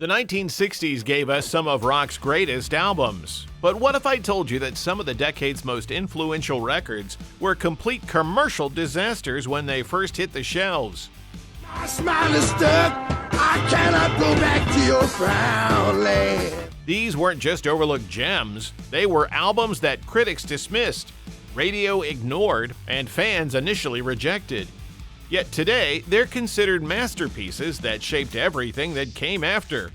The 1960s gave us some of rock's greatest albums. But what if I told you that some of the decade's most influential records were complete commercial disasters when they first hit the shelves? My smile is stuck. I cannot go back to your frown land. These weren't just overlooked gems. They were albums that critics dismissed, radio ignored, and fans initially rejected. Yet today, they're considered masterpieces that shaped everything that came after.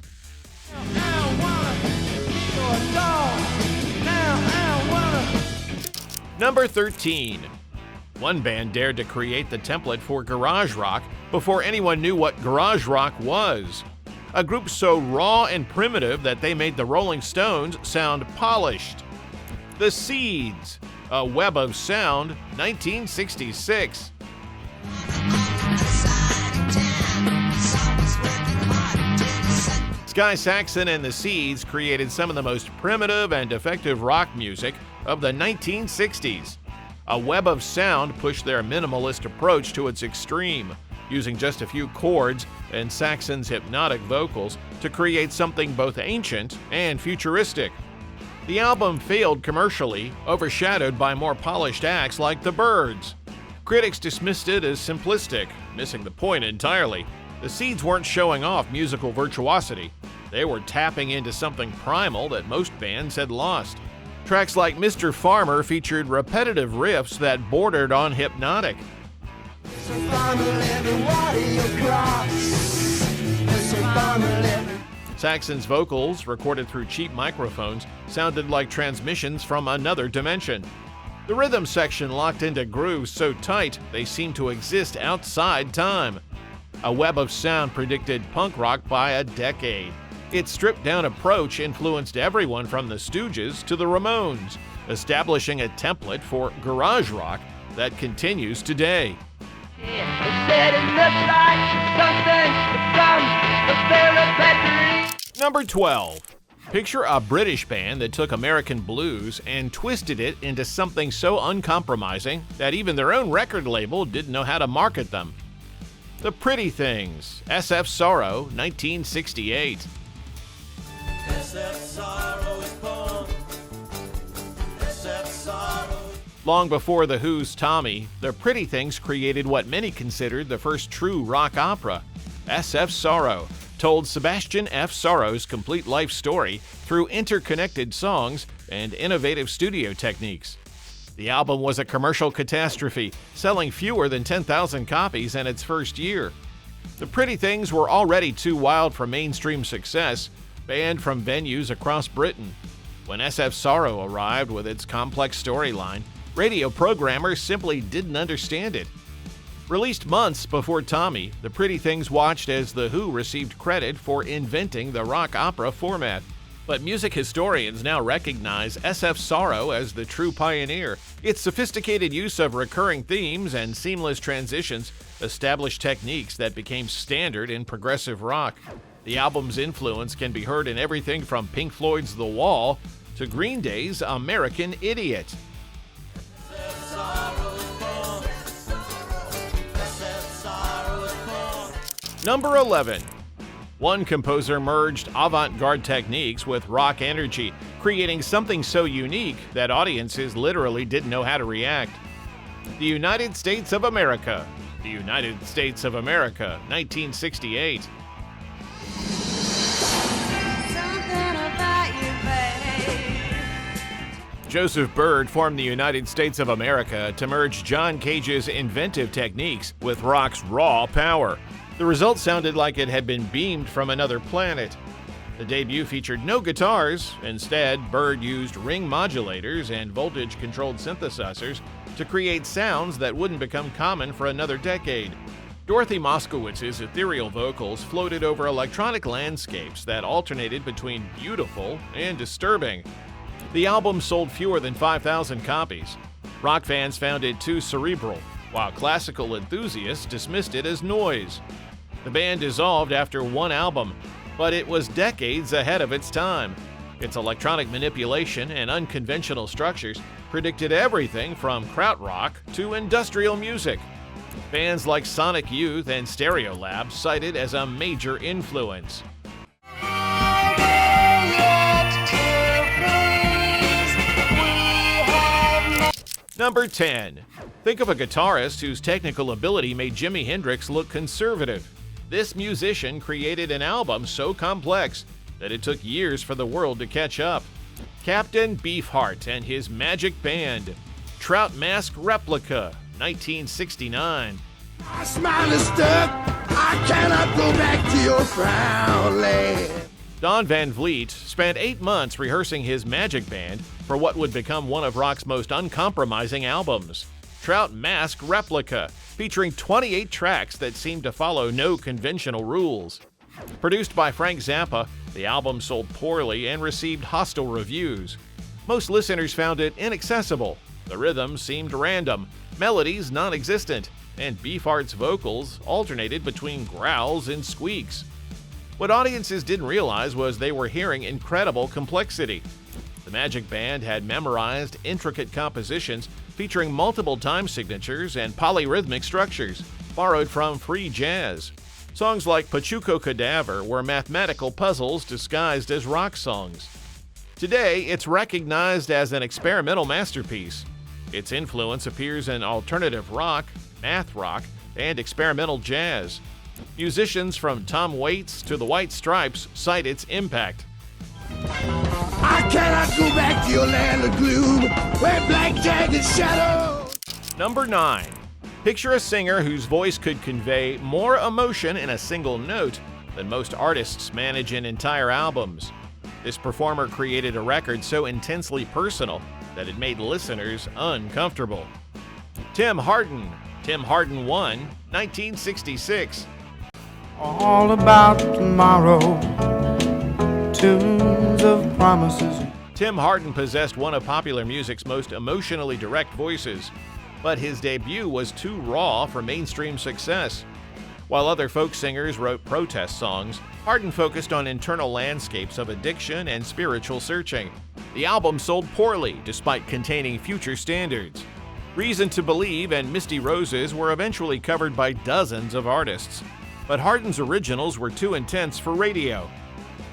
Number 13. One band dared to create the template for garage rock before anyone knew what garage rock was. A group so raw and primitive that they made the Rolling Stones sound polished. The Seeds, A Web of Sound, 1966. Guy Saxon and the Seeds created some of the most primitive and effective rock music of the 1960s. A Web of Sound pushed their minimalist approach to its extreme, using just a few chords and Saxon's hypnotic vocals to create something both ancient and futuristic. The album failed commercially, overshadowed by more polished acts like the Byrds. Critics dismissed it as simplistic, missing the point entirely. The Seeds weren't showing off musical virtuosity. They were tapping into something primal that most bands had lost. Tracks like Mr. Farmer featured repetitive riffs that bordered on hypnotic. Saxon's vocals, recorded through cheap microphones, sounded like transmissions from another dimension. The rhythm section locked into grooves so tight they seemed to exist outside time. A Web of Sound predicted punk rock by a decade. Its stripped-down approach influenced everyone from the Stooges to the Ramones, establishing a template for garage rock that continues today. Number 12. Picture a British band that took American blues and twisted it into something so uncompromising that even their own record label didn't know how to market them. The Pretty Things, SF Sorrow, 1968. Long before The Who's Tommy, the Pretty Things created what many considered the first true rock opera. SF Sorrow told Sebastian F. Sorrow's complete life story through interconnected songs and innovative studio techniques. The album was a commercial catastrophe, selling fewer than 10,000 copies in its first year. The Pretty Things were already too wild for mainstream success, banned from venues across Britain. When SF Sorrow arrived with its complex storyline, radio programmers simply didn't understand it. Released months before Tommy, The Pretty Things watched as The Who received credit for inventing the rock opera format. But music historians now recognize SF Sorrow as the true pioneer. Its sophisticated use of recurring themes and seamless transitions established techniques that became standard in progressive rock. The album's influence can be heard in everything from Pink Floyd's The Wall to Green Day's American Idiot. Number 11. One composer merged avant-garde techniques with rock energy, creating something so unique that audiences literally didn't know how to react. The United States of America. The United States of America, 1968. Joseph Byrd formed the United States of America to merge John Cage's inventive techniques with rock's raw power. The result sounded like it had been beamed from another planet. The debut featured no guitars. Instead, Byrd used ring modulators and voltage-controlled synthesizers to create sounds that wouldn't become common for another decade. Dorothy Moskowitz's ethereal vocals floated over electronic landscapes that alternated between beautiful and disturbing. The album sold fewer than 5,000 copies. Rock fans found it too cerebral, while classical enthusiasts dismissed it as noise. The band dissolved after one album, but it was decades ahead of its time. Its electronic manipulation and unconventional structures predicted everything from krautrock to industrial music. Bands like Sonic Youth and Stereolab cited as a major influence. Number 10. Think of a guitarist whose technical ability made Jimi Hendrix look conservative. This musician created an album so complex that it took years for the world to catch up. Captain Beefheart and his Magic Band. Trout Mask Replica, 1969. My smile is stuck. I cannot go back to your frown land. Don Van Vliet spent 8 months rehearsing his Magic Band for what would become one of rock's most uncompromising albums. Trout Mask Replica, featuring 28 tracks that seemed to follow no conventional rules. Produced by Frank Zappa, the album sold poorly and received hostile reviews. Most listeners found it inaccessible. The rhythm seemed random, melodies non-existent, and Beefheart's vocals alternated between growls and squeaks. What audiences didn't realize was they were hearing incredible complexity. The Magic Band had memorized intricate compositions featuring multiple time signatures and polyrhythmic structures, borrowed from free jazz. Songs like Pachuco Cadaver were mathematical puzzles disguised as rock songs. Today, it's recognized as an experimental masterpiece. Its influence appears in alternative rock, math rock, and experimental jazz. Musicians from Tom Waits to the White Stripes cite its impact. I cannot go back to your land of gloom, where black jagged shadows. Number 9. Picture a singer whose voice could convey more emotion in a single note than most artists manage in entire albums. This performer created a record so intensely personal that it made listeners uncomfortable. Tim Hardin. Tim Hardin 1, 1966. All about tomorrow, tunes of promises. Tim Hardin possessed one of popular music's most emotionally direct voices, but his debut was too raw for mainstream success. While other folk singers wrote protest songs, Hardin focused on internal landscapes of addiction and spiritual searching. The album sold poorly despite containing future standards. Reason to Believe and Misty Roses were eventually covered by dozens of artists, but Hardin's originals were too intense for radio.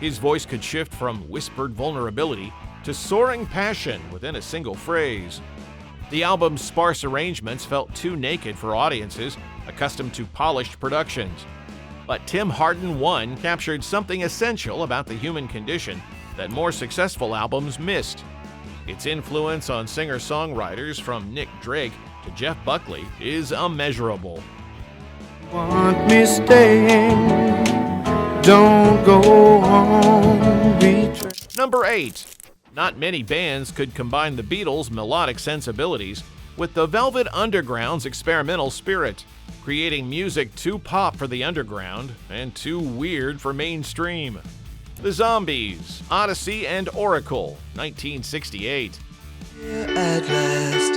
His voice could shift from whispered vulnerability to soaring passion within a single phrase. The album's sparse arrangements felt too naked for audiences accustomed to polished productions. But Tim Hardin 1 captured something essential about the human condition that more successful albums missed. Its influence on singer-songwriters from Nick Drake to Jeff Buckley is immeasurable. Want me staying, don't go home, betray. Number 8. Not many bands could combine the Beatles' melodic sensibilities with the Velvet Underground's experimental spirit, creating music too pop for the underground and too weird for mainstream. The Zombies, Odessey and Oracle, 1968. At last,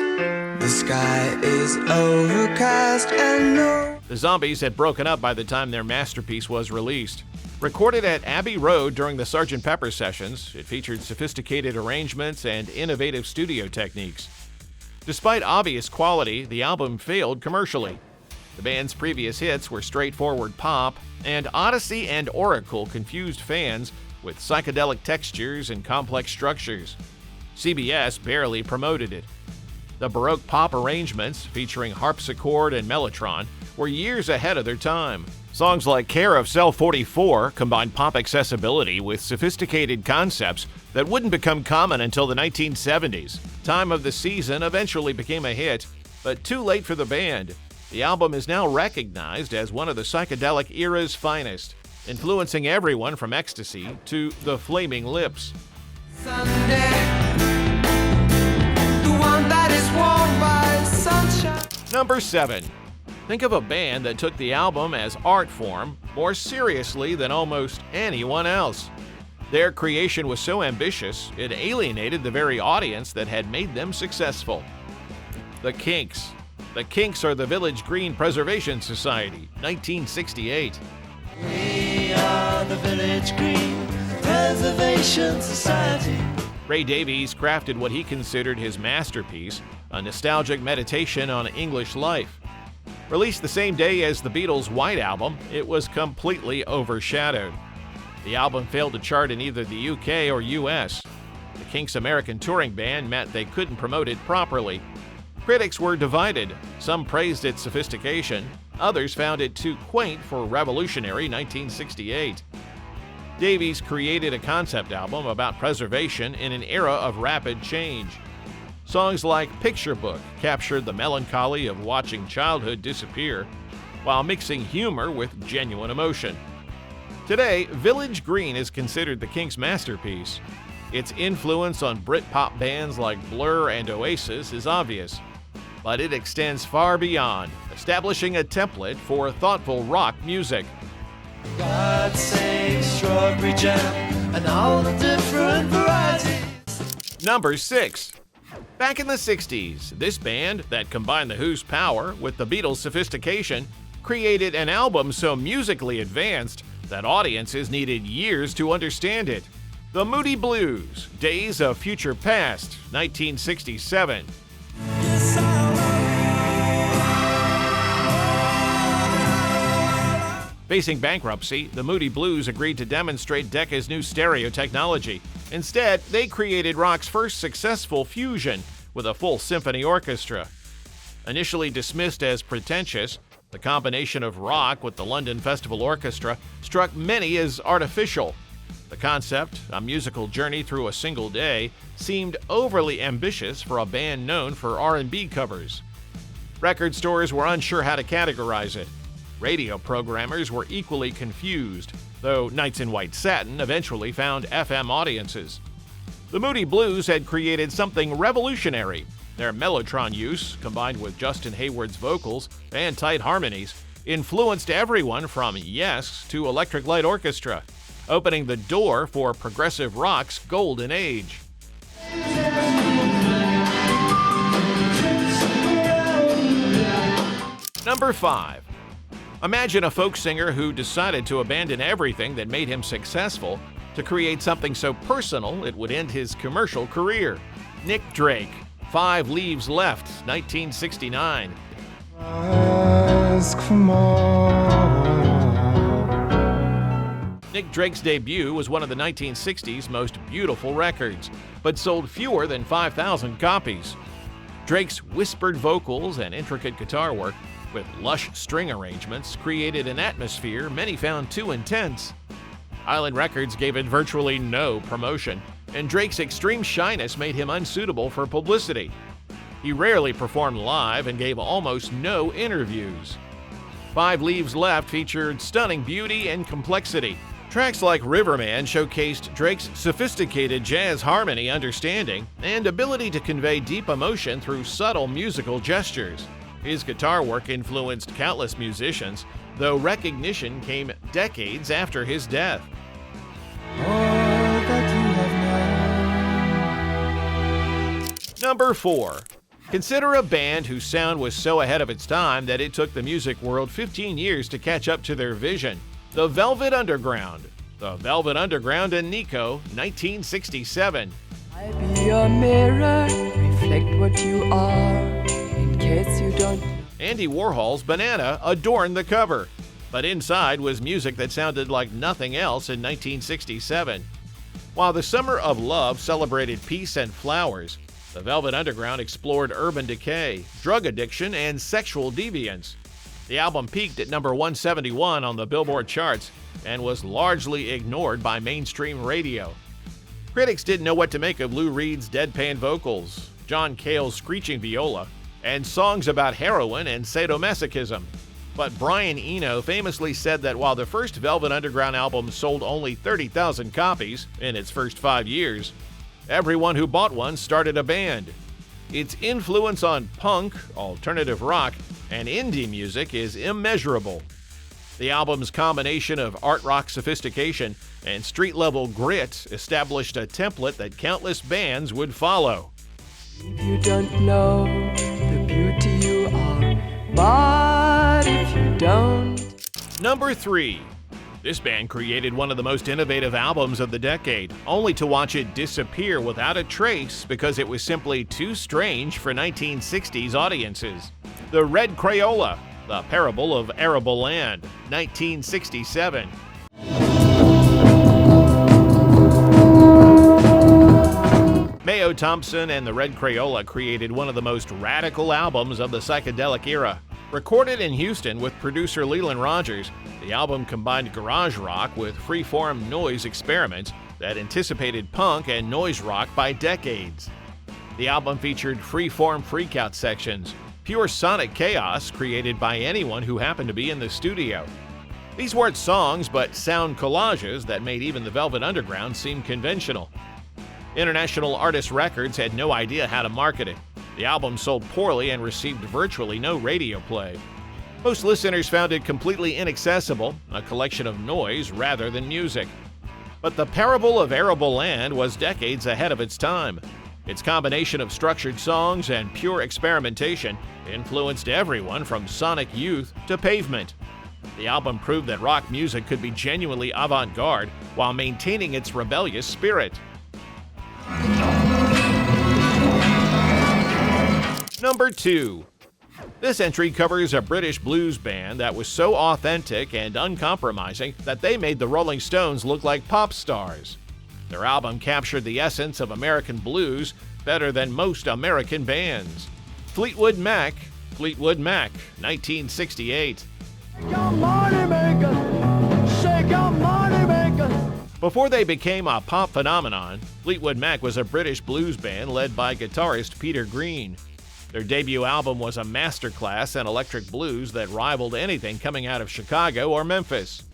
the sky is overcast and no. The Zombies had broken up by the time their masterpiece was released. Recorded at Abbey Road during the Sgt. Pepper sessions, it featured sophisticated arrangements and innovative studio techniques. Despite obvious quality, the album failed commercially. The band's previous hits were straightforward pop, and Odessey and Oracle confused fans with psychedelic textures and complex structures. CBS barely promoted it. The Baroque pop arrangements, featuring harpsichord and mellotron, were years ahead of their time. Songs like Care of Cell 44 combined pop accessibility with sophisticated concepts that wouldn't become common until the 1970s. Time of the Season eventually became a hit, but too late for the band. The album is now recognized as one of the psychedelic era's finest, influencing everyone from Ecstasy to The Flaming Lips. Sunday, the one that is warmed by sunshine. Number 7. Think of a band that took the album as art form more seriously than almost anyone else. Their creation was so ambitious, it alienated the very audience that had made them successful. The Kinks. The Kinks are the Village Green Preservation Society, 1968. We are the Village Green Preservation Society. Ray Davies crafted what he considered his masterpiece, a nostalgic meditation on English life. Released the same day as the Beatles' White Album, it was completely overshadowed. The album failed to chart in either the UK or US. The Kinks' American touring ban meant they couldn't promote it properly. Critics were divided. Some praised its sophistication, others found it too quaint for revolutionary 1968. Davies created a concept album about preservation in an era of rapid change. Songs like Picture Book captured the melancholy of watching childhood disappear, while mixing humor with genuine emotion. Today, Village Green is considered the Kinks' masterpiece. Its influence on Britpop bands like Blur and Oasis is obvious, but it extends far beyond, establishing a template for thoughtful rock music. God save strawberry jam and all the different varieties. Number 6. Back in the 60s, this band that combined The Who's power with the Beatles' sophistication created an album so musically advanced that audiences needed years to understand it. The Moody Blues, Days of Future Past, 1967. Facing bankruptcy, the Moody Blues agreed to demonstrate Decca's new stereo technology. Instead, they created rock's first successful fusion with a full symphony orchestra. Initially dismissed as pretentious, the combination of rock with the London Festival Orchestra struck many as artificial. The concept, a musical journey through a single day, seemed overly ambitious for a band known for R&B covers. Record stores were unsure how to categorize it. Radio programmers were equally confused, though Nights in White Satin eventually found FM audiences. The Moody Blues had created something revolutionary. Their mellotron use, combined with Justin Hayward's vocals and tight harmonies, influenced everyone from Yes to Electric Light Orchestra, opening the door for progressive rock's golden age. Number 5. Imagine a folk singer who decided to abandon everything that made him successful to create something so personal it would end his commercial career. Nick Drake, 5 Leaves Left, 1969. Ask for more. Nick Drake's debut was one of the 1960s most beautiful records, but sold fewer than 5,000 copies. Drake's whispered vocals and intricate guitar work, with lush string arrangements, created an atmosphere many found too intense. Island Records gave it virtually no promotion, and Drake's extreme shyness made him unsuitable for publicity. He rarely performed live and gave almost no interviews. 5 Leaves Left featured stunning beauty and complexity. Tracks like Riverman showcased Drake's sophisticated jazz harmony understanding and ability to convey deep emotion through subtle musical gestures. His guitar work influenced countless musicians, though recognition came decades after his death. Number 4. Consider a band whose sound was so ahead of its time that it took the music world 15 years to catch up to their vision. The Velvet Underground. The Velvet Underground and Nico, 1967. I be your mirror, reflect what you are, in case you don't. Andy Warhol's Banana adorned the cover, but inside was music that sounded like nothing else in 1967. While the Summer of Love celebrated peace and flowers, the Velvet Underground explored urban decay, drug addiction, and sexual deviance. The album peaked at number 171 on the Billboard charts and was largely ignored by mainstream radio. Critics didn't know what to make of Lou Reed's deadpan vocals, John Cale's screeching viola, and songs about heroin and sadomasochism. But Brian Eno famously said that while the first Velvet Underground album sold only 30,000 copies in its first 5 years, everyone who bought one started a band. Its influence on punk, alternative rock, and indie music is immeasurable. The album's combination of art rock sophistication and street-level grit established a template that countless bands would follow. If you don't know the beauty you are, but if you don't. Number 3. This band created one of the most innovative albums of the decade, only to watch it disappear without a trace because it was simply too strange for 1960s audiences. The Red Crayola, The Parable of Arable Land, 1967. Mayo Thompson and the Red Crayola created one of the most radical albums of the psychedelic era. Recorded in Houston with producer Leland Rogers, the album combined garage rock with free-form noise experiments that anticipated punk and noise rock by decades. The album featured free-form freakout sections, pure sonic chaos created by anyone who happened to be in the studio. These weren't songs, but sound collages that made even the Velvet Underground seem conventional. International Artists Records had no idea how to market it. The album sold poorly and received virtually no radio play. Most listeners found it completely inaccessible, a collection of noise rather than music. But The Parable of Arable Land was decades ahead of its time. Its combination of structured songs and pure experimentation influenced everyone from Sonic Youth to Pavement. The album proved that rock music could be genuinely avant-garde while maintaining its rebellious spirit. Number 2. This entry covers a British blues band that was so authentic and uncompromising that they made the Rolling Stones look like pop stars. Their album captured the essence of American blues better than most American bands. Fleetwood Mac, 1968. Before they became a pop phenomenon, Fleetwood Mac was a British blues band led by guitarist Peter Green. Their debut album was a masterclass in electric blues that rivaled anything coming out of Chicago or Memphis.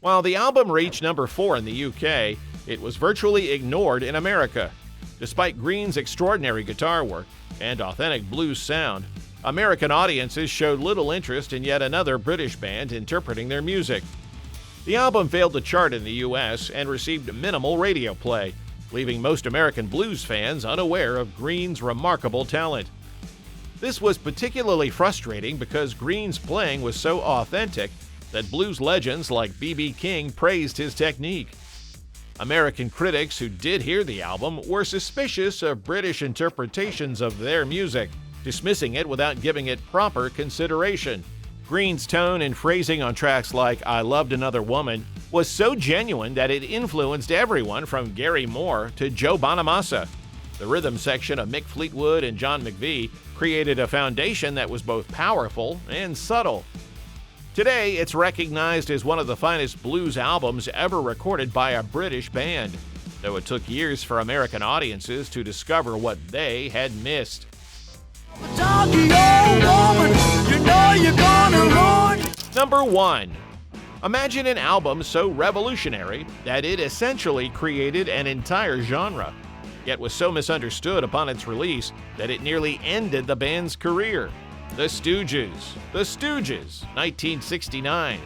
While the album reached number 4 in the UK, it was virtually ignored in America. Despite Green's extraordinary guitar work and authentic blues sound, American audiences showed little interest in yet another British band interpreting their music. The album failed to chart in the US and received minimal radio play, leaving most American blues fans unaware of Green's remarkable talent. This was particularly frustrating because Green's playing was so authentic that blues legends like B.B. King praised his technique. American critics who did hear the album were suspicious of British interpretations of their music, dismissing it without giving it proper consideration. Green's tone and phrasing on tracks like I Loved Another Woman was so genuine that it influenced everyone from Gary Moore to Joe Bonamassa. The rhythm section of Mick Fleetwood and John McVie created a foundation that was both powerful and subtle. Today, it's recognized as one of the finest blues albums ever recorded by a British band, though it took years for American audiences to discover what they had missed. Number 1. Imagine an album so revolutionary that it essentially created an entire genre, yet was so misunderstood upon its release that it nearly ended the band's career. The Stooges. The Stooges, 1969.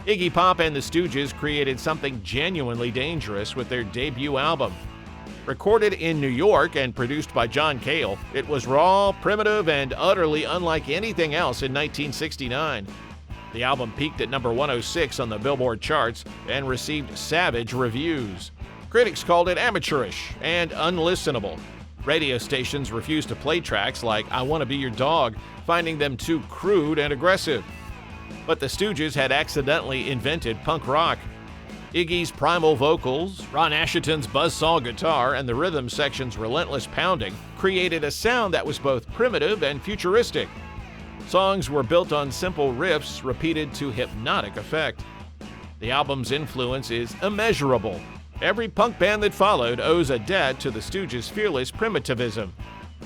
Iggy Pop and the Stooges created something genuinely dangerous with their debut album. Recorded in New York and produced by John Cale, it was raw, primitive, and utterly unlike anything else in 1969. The album peaked at number 106 on the Billboard charts and received savage reviews. Critics called it amateurish and unlistenable. Radio stations refused to play tracks like I Want to Be Your Dog, finding them too crude and aggressive. But the Stooges had accidentally invented punk rock. Iggy's primal vocals, Ron Asheton's buzzsaw guitar, and the rhythm section's relentless pounding created a sound that was both primitive and futuristic. Songs were built on simple riffs repeated to hypnotic effect. The album's influence is immeasurable. Every punk band that followed owes a debt to the Stooges' fearless primitivism.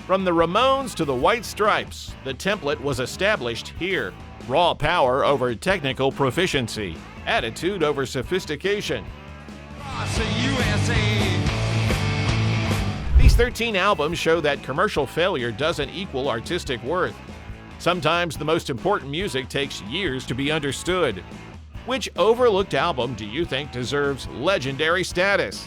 From the Ramones to the White Stripes, the template was established here. Raw power over technical proficiency, attitude over sophistication. These 13 albums show that commercial failure doesn't equal artistic worth. Sometimes the most important music takes years to be understood. Which overlooked album do you think deserves legendary status?